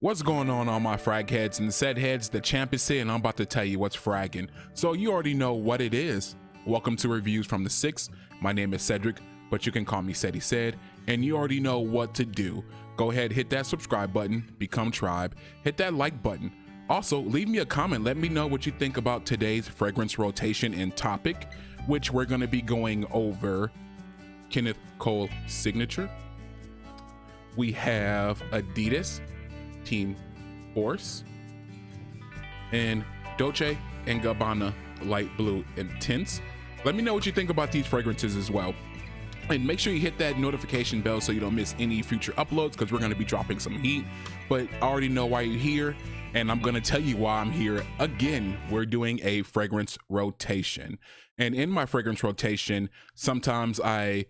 What's going on all my frag heads and said heads? The champ is here and I'm about to tell you what's fragging. So you already know what it is. Welcome to Reviews from the Six. My name is Cedric, but you can call me Ceddy Said, and you already know what to do. Go ahead, hit that subscribe button, become tribe, hit that like button. Also, leave me a comment, let me know what you think about today's fragrance rotation and topic, which we're gonna be going over Kenneth Cole Signature. We have Adidas Team Force and Dolce and Gabbana Light Blue Intense. Let me know what you think about these fragrances as well. And make sure you hit that notification bell so you don't miss any future uploads, because we're going to be dropping some heat. But I already know why you're here, and I'm going to tell you why I'm here. Again, we're doing a fragrance rotation. And in my fragrance rotation, sometimes I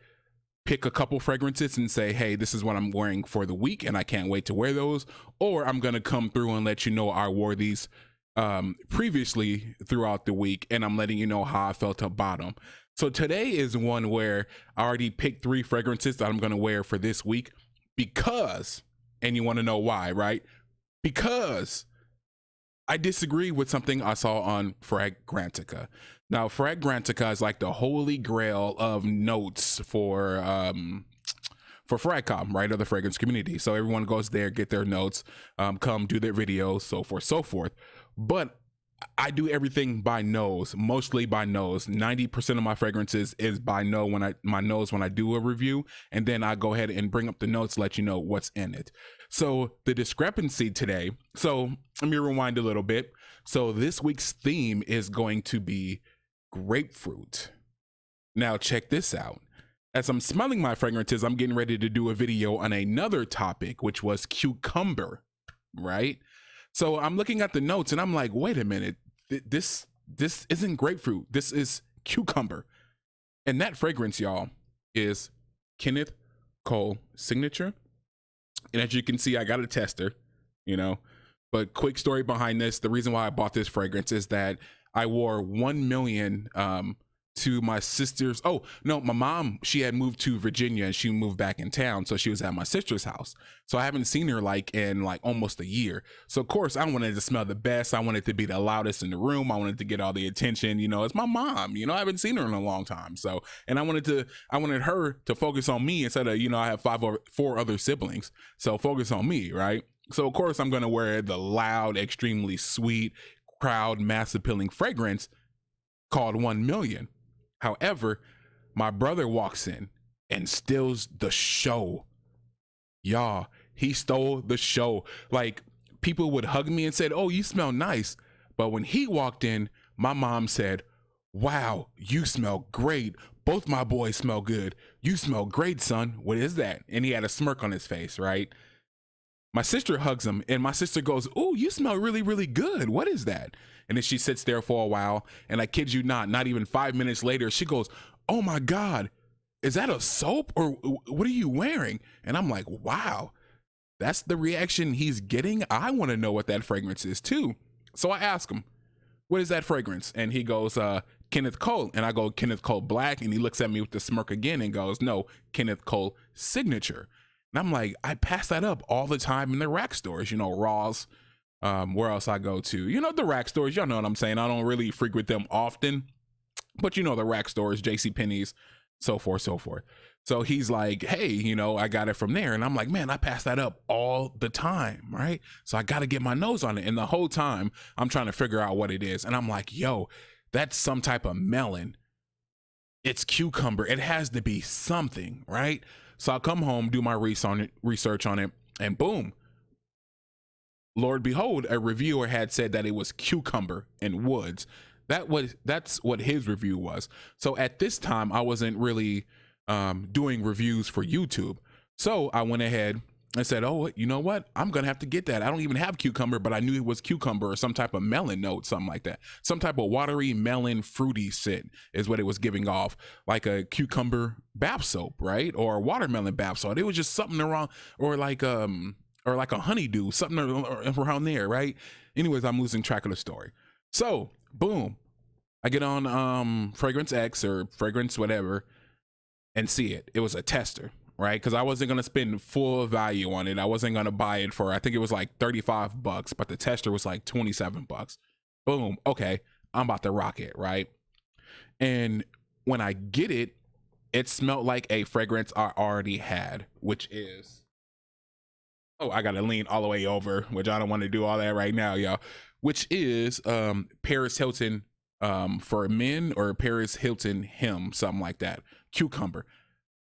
pick a couple fragrances and say, hey, this is what I'm wearing for the week and I can't wait to wear those. Or I'm going to come through and let you know I wore these previously throughout the week, and I'm letting you know how I felt about them. So today is one where I already picked 3 fragrances that I'm going to wear for this week because, and you want to know why, right? Because I disagree with something I saw on Fragrantica. Now, Fragrantica is like the holy grail of notes for fragcomm, right, of the fragrance community. So everyone goes there, get their notes, come do their videos, so forth, so forth. But I do everything by nose, mostly by nose. 90% of my fragrances is by my nose when I do a review, and then I go ahead and bring up the notes, let you know what's in it. So the discrepancy today, so let me rewind a little bit. So this week's theme is going to be grapefruit. Now check this out. As I'm smelling my fragrances, I'm getting ready to do a video on another topic, which was cucumber, right? So I'm looking at the notes and I'm like, wait a minute, this isn't grapefruit, this is cucumber. And that fragrance, y'all, is Kenneth Cole Signature. And as you can see, I got a tester, you know, but quick story behind this. The reason why I bought this fragrance is that I wore 1 million to my sister's. Oh, no, my mom, she had moved to Virginia and she moved back in town. So she was at my sister's house. So I haven't seen her in almost a year. So of course I wanted to smell the best. I wanted to be the loudest in the room. I wanted to get all the attention, you know, it's my mom, you know, I haven't seen her in a long time. So, and I wanted her to focus on me instead of, you know, I have 4 other siblings. So focus on me, right? So of course I'm going to wear the loud, extremely sweet, crowd, mass appealing fragrance called 1 million. However, my brother walks in and steals the show. Y'all, he stole the show. Like, people would hug me and said, oh, you smell nice. But when he walked in, my mom said, wow, you smell great. Both my boys smell good. You smell great, son. What is that? And he had a smirk on his face, right? My sister hugs him and my sister goes, oh, you smell really, really good. What is that? And then she sits there for a while, and I kid you not even 5 minutes later, she goes, oh my God, is that a soap or what are you wearing? And I'm like, wow, that's the reaction he's getting. I want to know what that fragrance is too. So I ask him, what is that fragrance? And he goes, Kenneth Cole. And I go, Kenneth Cole Black. And he looks at me with the smirk again and goes, no, Kenneth Cole Signature. And I'm like, I pass that up all the time in the rack stores, you know, Ross, where else I go to, you know, the rack stores, y'all know what I'm saying. I don't really frequent them often, but you know, the rack stores, JCPenney's, so forth, so forth. So he's like, hey, you know, I got it from there. And I'm like, man, I pass that up all the time, right? So I got to get my nose on it. And the whole time I'm trying to figure out what it is. And I'm like, yo, that's some type of melon. It's cucumber. It has to be something, right? So I'll come home, do my research on it, and boom, Lord behold, a reviewer had said that it was cucumber and woods. That's what his review was. So at this time, I wasn't really doing reviews for YouTube. So I went ahead and said, oh, you know what? I'm going to have to get that. I don't even have cucumber, but I knew it was cucumber or some type of melon note, something like that. Some type of watery, melon, fruity scent is what it was giving off, like a cucumber bath soap, right? Or a watermelon bath soap. It was just something around, or like a honeydew, something around there, right? Anyways, I'm losing track of the story. So, boom, I get on Fragrance X or Fragrance whatever and see it. It was a tester. right? Because I wasn't going to spend full value on it. I wasn't going to buy it for, I think it was like $35, but the tester was like $27. Boom. Okay. I'm about to rock it, right? And when I get it, it smelled like a fragrance I already had, which is, oh, I got to lean all the way over, which I don't want to do all that right now, y'all, which is Paris Hilton for men, or Paris Hilton him, something like that. Cucumber.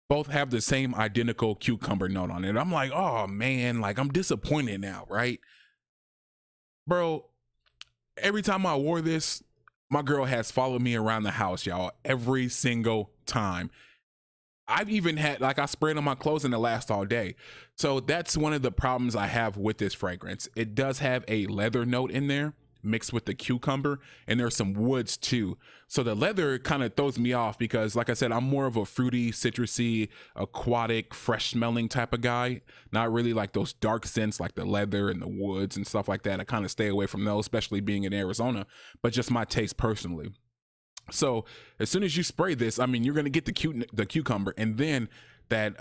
Both have the same identical cucumber note on it. I'm like, oh man, like I'm disappointed now, right? Bro, every time I wore this, my girl has followed me around the house, y'all, every single time. I've even had, like, I sprayed on my clothes and it lasts all day. So that's one of the problems I have with this fragrance. It does have a leather note in there mixed with the cucumber, and there's some woods too. So the leather kind of throws me off because, like I said, I'm more of a fruity, citrusy, aquatic, fresh smelling type of guy. Not really like those dark scents like the leather and the woods and stuff like that. I kind of stay away from those, especially being in Arizona, but just my taste personally. So as soon as you spray this, I mean, you're going to get the cucumber, and then that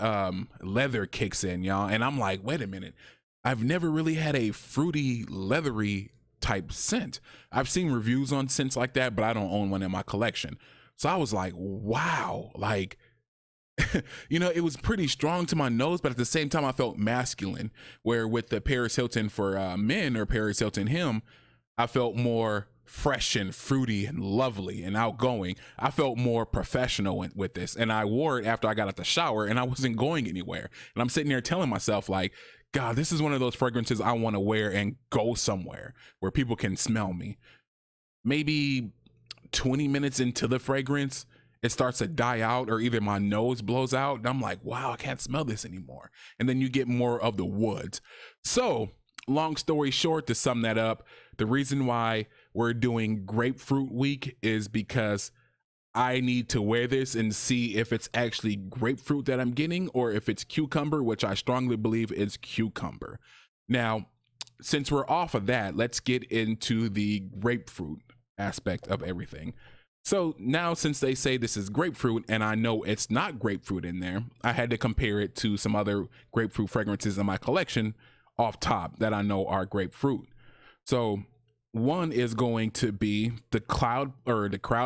leather kicks in, y'all. And I'm like, wait a minute. I've never really had a fruity, leathery type scent. I've seen reviews on scents like that, but I don't own one in my collection. So I was like, wow, like, you know, it was pretty strong to my nose, but at the same time, I felt masculine, where with the Paris Hilton for men, or Paris Hilton him, I felt more fresh and fruity and lovely and outgoing. I felt more professional with this, and I wore it after I got out the shower, and I wasn't going anywhere. And I'm sitting there telling myself, like, God, this is one of those fragrances I want to wear and go somewhere where people can smell me. Maybe 20 minutes into the fragrance, it starts to die out, or either my nose blows out, and I'm like, wow, I can't smell this anymore. And then you get more of the woods. So long story short, to sum that up, the reason why we're doing Grapefruit Week is because I need to wear this and see if it's actually grapefruit that I'm getting, or if it's cucumber, which I strongly believe is cucumber. Now, since we're off of that, let's get into the grapefruit aspect of everything. So now, since they say this is grapefruit and I know it's not grapefruit in there, I had to compare it to some other grapefruit fragrances in my collection off top that I know are grapefruit. So one is going to be the crowd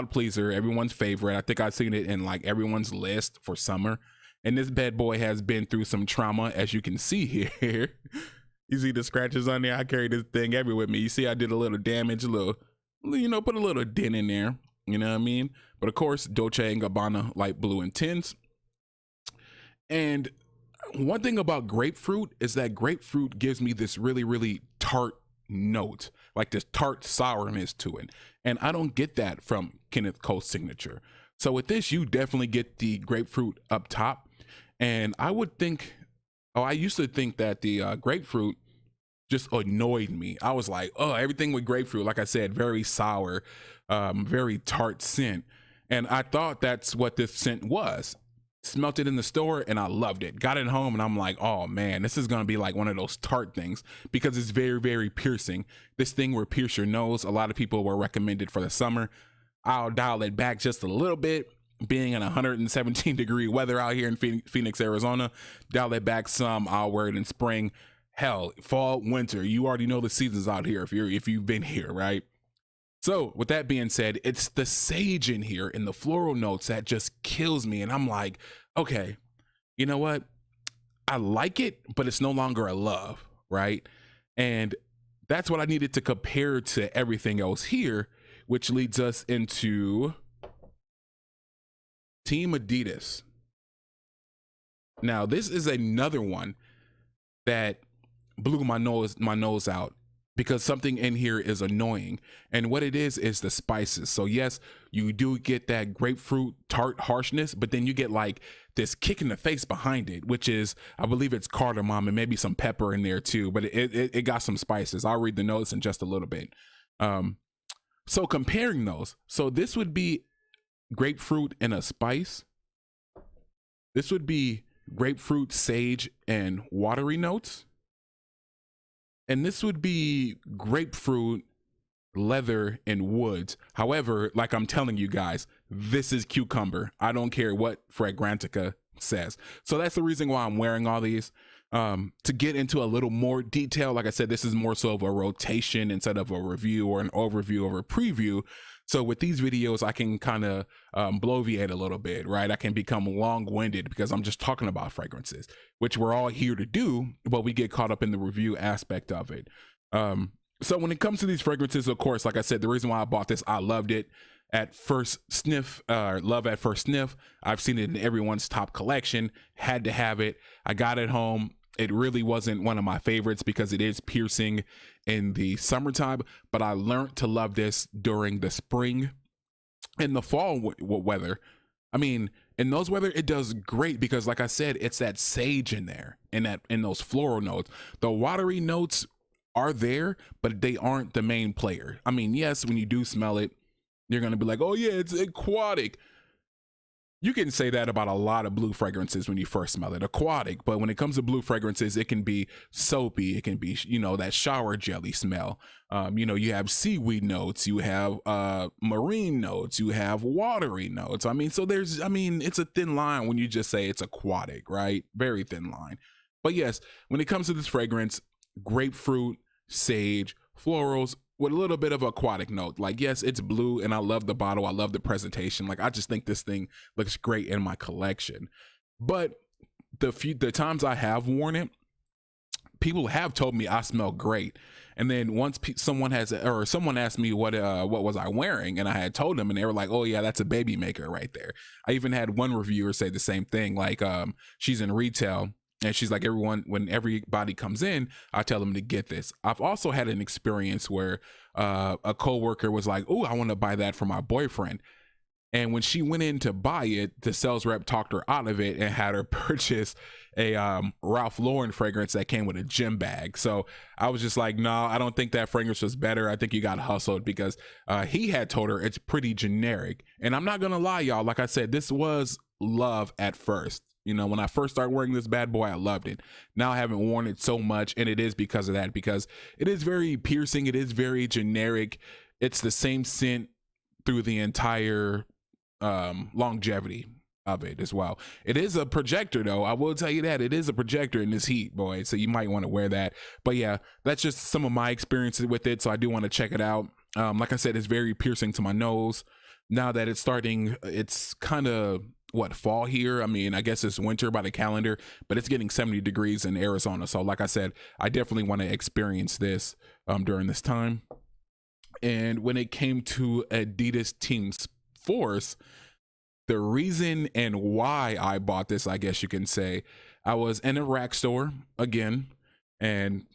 pleaser, everyone's favorite. I think I've seen it in like everyone's list for summer. And this bad boy has been through some trauma, as you can see here. You see the scratches on there? I carry this thing everywhere with me. You see I did a little damage, put a little dent in there. You know what I mean? But of course, Dolce and Gabbana light blue intense. And one thing about grapefruit is that grapefruit gives me this really, really tart note, like this tart sourness to it. And I don't get that from Kenneth Cole signature. So with this, you definitely get the grapefruit up top. And I used to think that the grapefruit just annoyed me. I was like, oh, everything with grapefruit, like I said, very sour, very tart scent. And I thought that's what this scent was. Smelt it in the store and I loved it. Got it home and I'm like, oh man, this is gonna be like one of those tart things, because it's very, very piercing. This thing will pierce your nose. A lot of people were recommended for the summer. I'll dial it back just a little bit. Being in 117 degree weather out here in Phoenix, Arizona, dial it back some. I'll wear it in spring, hell, fall, winter. You already know the seasons out here if you've been here, right? So with that being said, it's the sage in here and the floral notes that just kills me. And I'm like, okay, you know what? I like it, but it's no longer a love, right? And that's what I needed to compare to everything else here, which leads us into Team Adidas. Now, this is another one that blew my nose out, because something in here is annoying. And what it is the spices. So yes, you do get that grapefruit tart harshness, but then you get like this kick in the face behind it, which is, I believe it's cardamom and maybe some pepper in there too, but it got some spices. I'll read the notes in just a little bit. So comparing those, so this would be grapefruit and a spice. This would be grapefruit, sage, and watery notes. And this would be grapefruit, leather, and woods. However, like I'm telling you guys, this is cucumber. I don't care what Fragrantica says. So that's the reason why I'm wearing all these. To get into a little more detail, like I said, this is more so of a rotation instead of a review or an overview or a preview. So with these videos, I can kind of bloviate a little bit, right? I can become long-winded because I'm just talking about fragrances, which we're all here to do, but we get caught up in the review aspect of it. So when it comes to these fragrances, of course, like I said, the reason why I bought this, I loved it at first sniff, love at first sniff. I've seen it in everyone's top collection, had to have it. I got it home. It really wasn't one of my favorites because it is piercing in the summertime, but I learned to love this during the spring and the fall weather. I mean, in those weather, it does great because, like I said, it's that sage in there and in those floral notes. The watery notes are there, but they aren't the main player. I mean, yes, when you do smell it, you're going to be like, oh yeah, it's aquatic. You can say that about a lot of blue fragrances when you first smell it, aquatic. But when it comes to blue fragrances, it can be soapy. It can be, that shower jelly smell. You have seaweed notes, you have marine notes, you have watery notes. I mean, so it's a thin line when you just say it's aquatic, right? Very thin line. But yes, when it comes to this fragrance, grapefruit, sage, florals, with a little bit of aquatic note. Like, yes, it's blue and I love the bottle. I love the presentation. Like, I just think this thing looks great in my collection. But the times I have worn it, people have told me I smell great. And then once someone asked me what was I wearing, and I had told them, and they were like, oh yeah, that's a baby maker right there. I even had one reviewer say the same thing. Like, she's in retail, and she's like, when everybody comes in, I tell them to get this. I've also had an experience where a coworker was like, oh, I want to buy that for my boyfriend. And when she went in to buy it, the sales rep talked her out of it and had her purchase a Ralph Lauren fragrance that came with a gym bag. So I was just like, no, I don't think that fragrance was better. I think you got hustled because he had told her it's pretty generic. And I'm not going to lie, y'all. Like I said, this was love at first. When I first started wearing this bad boy, I loved it. Now I haven't worn it so much, and it is because of that, because it is very piercing. It is very generic. It's the same scent through the entire longevity of it as well. It is a projector, though. I will tell you that. It is a projector in this heat, boy, so you might want to wear that. But yeah, that's just some of my experiences with it, so I do want to check it out. Like I said, it's very piercing to my nose. Now that it's kind of fall here. I mean, I guess it's winter by the calendar, but it's getting 70 degrees in Arizona. So like I said, I definitely want to experience this during this time. And when it came to Adidas Team Force, the reason and why I bought this, I guess you can say, I was in a rack store again, and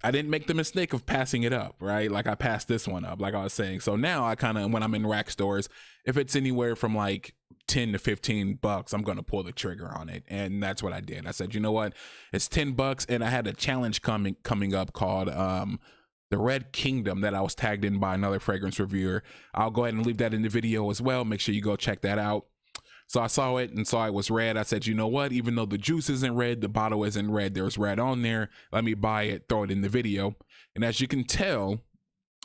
I didn't make the mistake of passing it up, right? Like I passed this one up, like I was saying. So now I kind of, when I'm in rack stores, if it's anywhere from like 10 to 15 bucks, I'm going to pull the trigger on it. And that's what I did. I said, you know what? It's 10 bucks. And I had a challenge coming up called the Red Kingdom that I was tagged in by another fragrance reviewer. I'll go ahead and leave that in the video as well. Make sure you go check that out. So I saw it and saw it was red. I said, you know what? Even though the juice isn't red, the bottle isn't red, there's red on there. Let me buy it, throw it in the video. And as you can tell,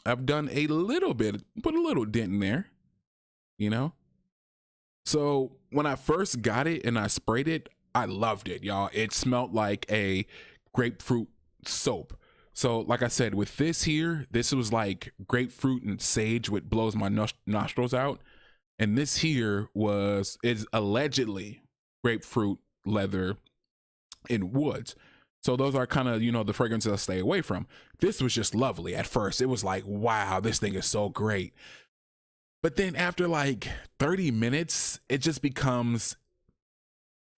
I've done a little bit, put a little dent in there, So when I first got it and I sprayed it, I loved it, y'all. It smelled like a grapefruit soap. So like I said, with this here, this was like grapefruit and sage, which blows my nostrils out. And this here is allegedly grapefruit, leather, and woods. So those are kind of, the fragrances I stay away from. This was just lovely. At first, it was like, wow, this thing is so great. But then after like 30 minutes, it just becomes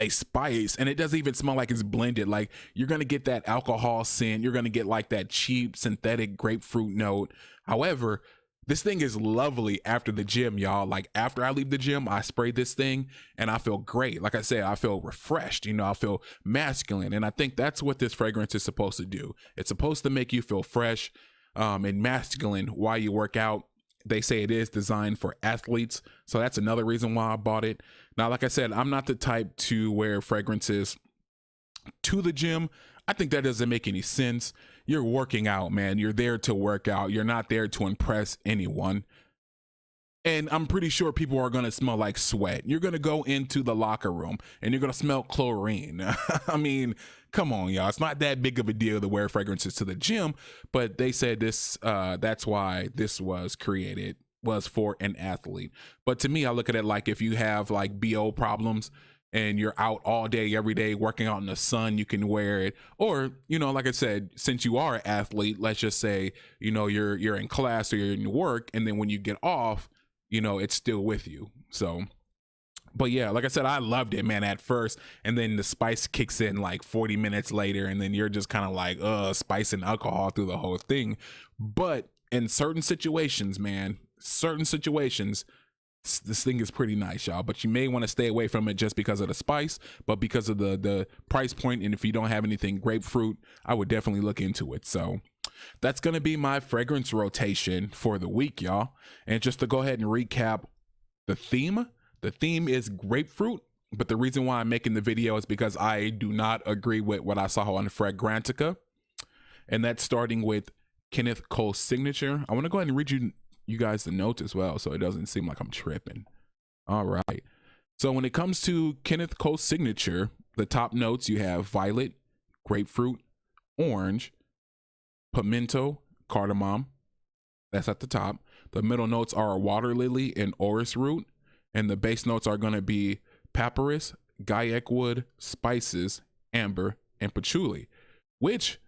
a spice, and it doesn't even smell like it's blended. Like, you're going to get that alcohol scent. You're going to get like that cheap synthetic grapefruit note. However, this thing is lovely after the gym, y'all. Like, after I leave the gym, I spray this thing and I feel great. Like I said, I feel refreshed, I feel masculine. And I think that's what this fragrance is supposed to do. It's supposed to make you feel fresh and masculine while you work out. They say it is designed for athletes. So that's another reason why I bought it. Now, like I said, I'm not the type to wear fragrances to the gym. I think that doesn't make any sense. You're working out, man. You're there to work out. You're not there to impress anyone. And I'm pretty sure people are going to smell like sweat. You're going to go into the locker room and you're going to smell chlorine. I mean, come on, y'all. It's not that big of a deal to wear fragrances to the gym, but they said this, that's why this was created, was for an athlete. But to me, I look at it like if you have like BO problems and you're out all day, every day, working out in the sun, you can wear it. Or, you know, like I said, since you are an athlete, let's just say, you know, you're in class or you're in work, and then when you get off, you know, it's still with you. So, but yeah, like I said, I loved it, man, at first. And then the spice kicks in like 40 minutes later. And then you're just kind of like, spice and alcohol through the whole thing. But in certain situations, man, this thing is pretty nice, y'all. But you may want to stay away from it just because of the spice, but because of the price point. And if you don't have anything grapefruit, I would definitely look into it. So that's going to be my fragrance rotation for the week, y'all. And just to go ahead and recap the theme is grapefruit. But the reason why I'm making the video is because I do not agree with what I saw on Fragrantica. And that's starting with Kenneth Cole's signature. I want to go ahead and read you guys the notes as well, so it doesn't seem like I'm tripping. All right. So when it comes to Kenneth Cole's signature, the top notes, you have violet, grapefruit, orange, pimento, cardamom. That's at the top. The middle notes are water lily and orris root. And the base notes are going to be papyrus, gaiac wood, spices, amber, and patchouli. Which,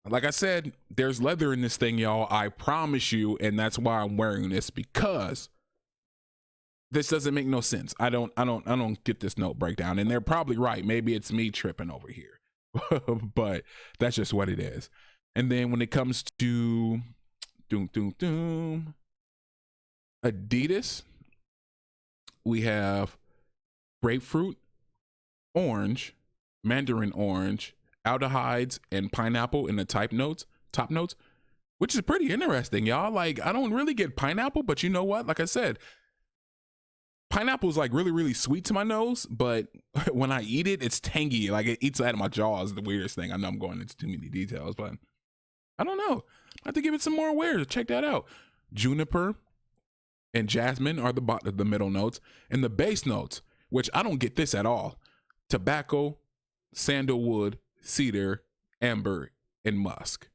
like I said, there's leather in this thing, y'all. I promise you. And that's why I'm wearing this, because this doesn't make no sense. I don't get this note breakdown. And they're probably right. Maybe it's me tripping over here. But that's just what it is. And then when it comes to Adidas, we have grapefruit, orange, mandarin orange, aldehydes, and pineapple in the top notes, which is pretty interesting, y'all. Like, I don't really get pineapple, but you know what? Like I said, pineapple is like really, really sweet to my nose, but when I eat it, it's tangy. Like, it eats out of my jaws. The weirdest thing. I know I'm going into too many details, but I don't know. I have to give it some more awareness. Check that out. Juniper and jasmine are the middle notes, and the base notes, which I don't get this at all: tobacco, sandalwood, cedar, amber, and musk.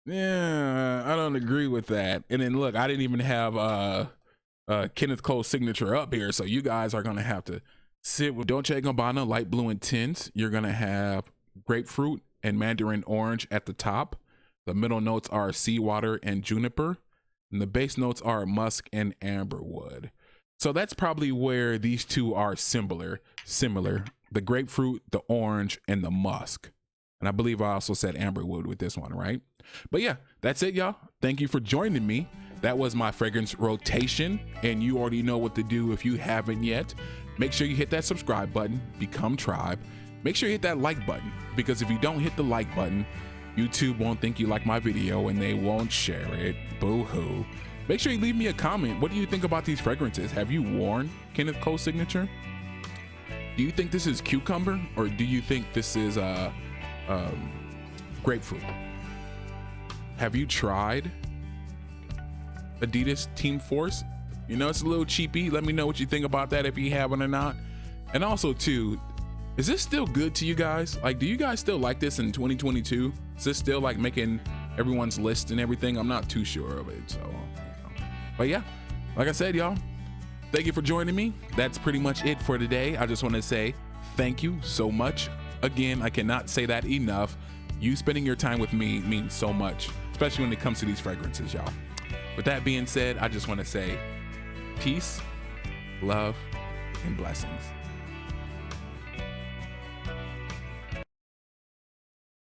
Yeah, I don't agree with that. And then look, I didn't even have Kenneth Cole's signature up here, so you guys are gonna have to sit with Dolce & Gabbana light blue and tints. You're gonna have grapefruit and mandarin orange at the top. The middle notes are seawater and juniper, and the base notes are musk and amberwood. So that's probably where these two are similar. The grapefruit, the orange, and the musk. And I believe I also said amberwood with this one, right? But yeah, that's it, y'all. Thank you for joining me. That was my fragrance rotation, and you already know what to do if you haven't yet. Make sure you hit that subscribe button, become tribe. Make sure you hit that like button, because if you don't hit the like button, YouTube won't think you like my video and they won't share it. Boo-hoo. Make sure you leave me a comment. What do you think about these fragrances? Have you worn Kenneth Cole's signature? Do you think this is cucumber, or do you think this is grapefruit? Have you tried Adidas Team Force? You know, it's a little cheapy. Let me know what you think about that, if you haven't or not. And also too, is this still good to you guys? Like, do you guys still like this in 2022? Is this still like making everyone's list and everything? I'm not too sure of it. So, but yeah, like I said, y'all, thank you for joining me. That's pretty much it for today. I just want to say thank you so much. Again, I cannot say that enough. You spending your time with me means so much, especially when it comes to these fragrances, y'all. With that being said, I just want to say peace, love, and blessings.